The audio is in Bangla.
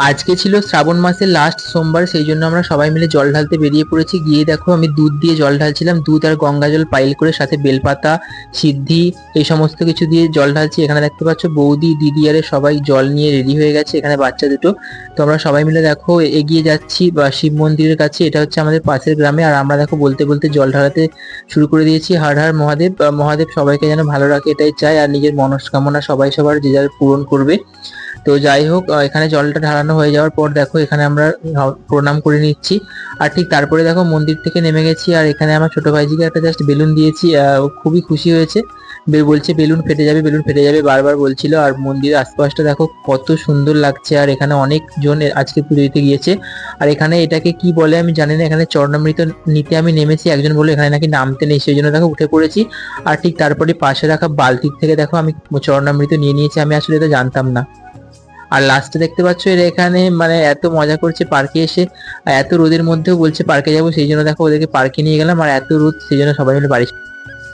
আজকে ছিল শ্রাবণ মাসের লাস্ট সোমবার, সেই জন্য আমরা সবাই মিলে জল ঢালতে বেরিয়ে পড়েছি। গিয়ে দেখো আমি দুধ দিয়ে জল ঢালছিলাম, দুধ আর গঙ্গা জল পাইল করে, সাথে বেলপাতা, সিদ্ধি, এই সমস্ত কিছু দিয়ে জল ঢালছি। এখানে দেখতে পাচ্ছ বৌদি, দিদি আরে সবাই জল নিয়ে রেডি হয়ে গেছে, এখানে বাচ্চা দুটো। তো আমরা সবাই মিলে দেখো এগিয়ে যাচ্ছি বা শিব মন্দিরের কাছে, এটা হচ্ছে আমাদের পাশের গ্রামে। আর আমরা দেখো বলতে বলতে জল ঢালাতে শুরু করে দিয়েছি। হর হর মহাদেব। মহাদেব সবাইকে যেন ভালো রাখে এটাই চাই, আর নিজের মনস্কামনা সবাই সবার যে যার পূরণ করবে। তো যাই হোক, এখানে জলটা ঢালানো হয়ে যাওয়ার পর দেখো এখানে আমরা প্রণাম করে নিচ্ছি। আর ঠিক তারপরে দেখো মন্দির থেকে নেমে গেছি, আর এখানে আমার ছোট ভাইজিকে একটা জাস্ট বেলুন দিয়েছি। ও খুবই খুশি হয়েছে, বলছে বেলুন ফেটে যাবে, বেলুন ফেটে যাবে বারবার বলছিল। আর মন্দিরের আশপাশটা দেখো কত সুন্দর লাগছে, আর এখানে অনেক জন আজকে পুজো দিতে গিয়েছে। আর এখানে এটাকে কি বলে আমি জানি না, এখানে চরণামৃত নিতে আমি নেমেছি, একজন বলে এখানে নাকি নামতে নেই, সেই জন্য দেখো উঠে পড়েছি। আর ঠিক তারপরে পাশে রাখা বালতির থেকে দেখো আমি চরণামৃত নিয়ে নিয়েছি, আমি আসলে এটা জানতাম না। আর লাস্টে দেখতে পাচ্ছ এরা এখানে মানে এত মজা করছে পার্কে এসে, আর এত রোদের মধ্যেও বলছে পার্কে যাবো, সেই জন্য দেখো ওদেরকে পার্কে নিয়ে গেলাম। আর এত রোদ, সেই জন্য সবাই মিলে বাড়ি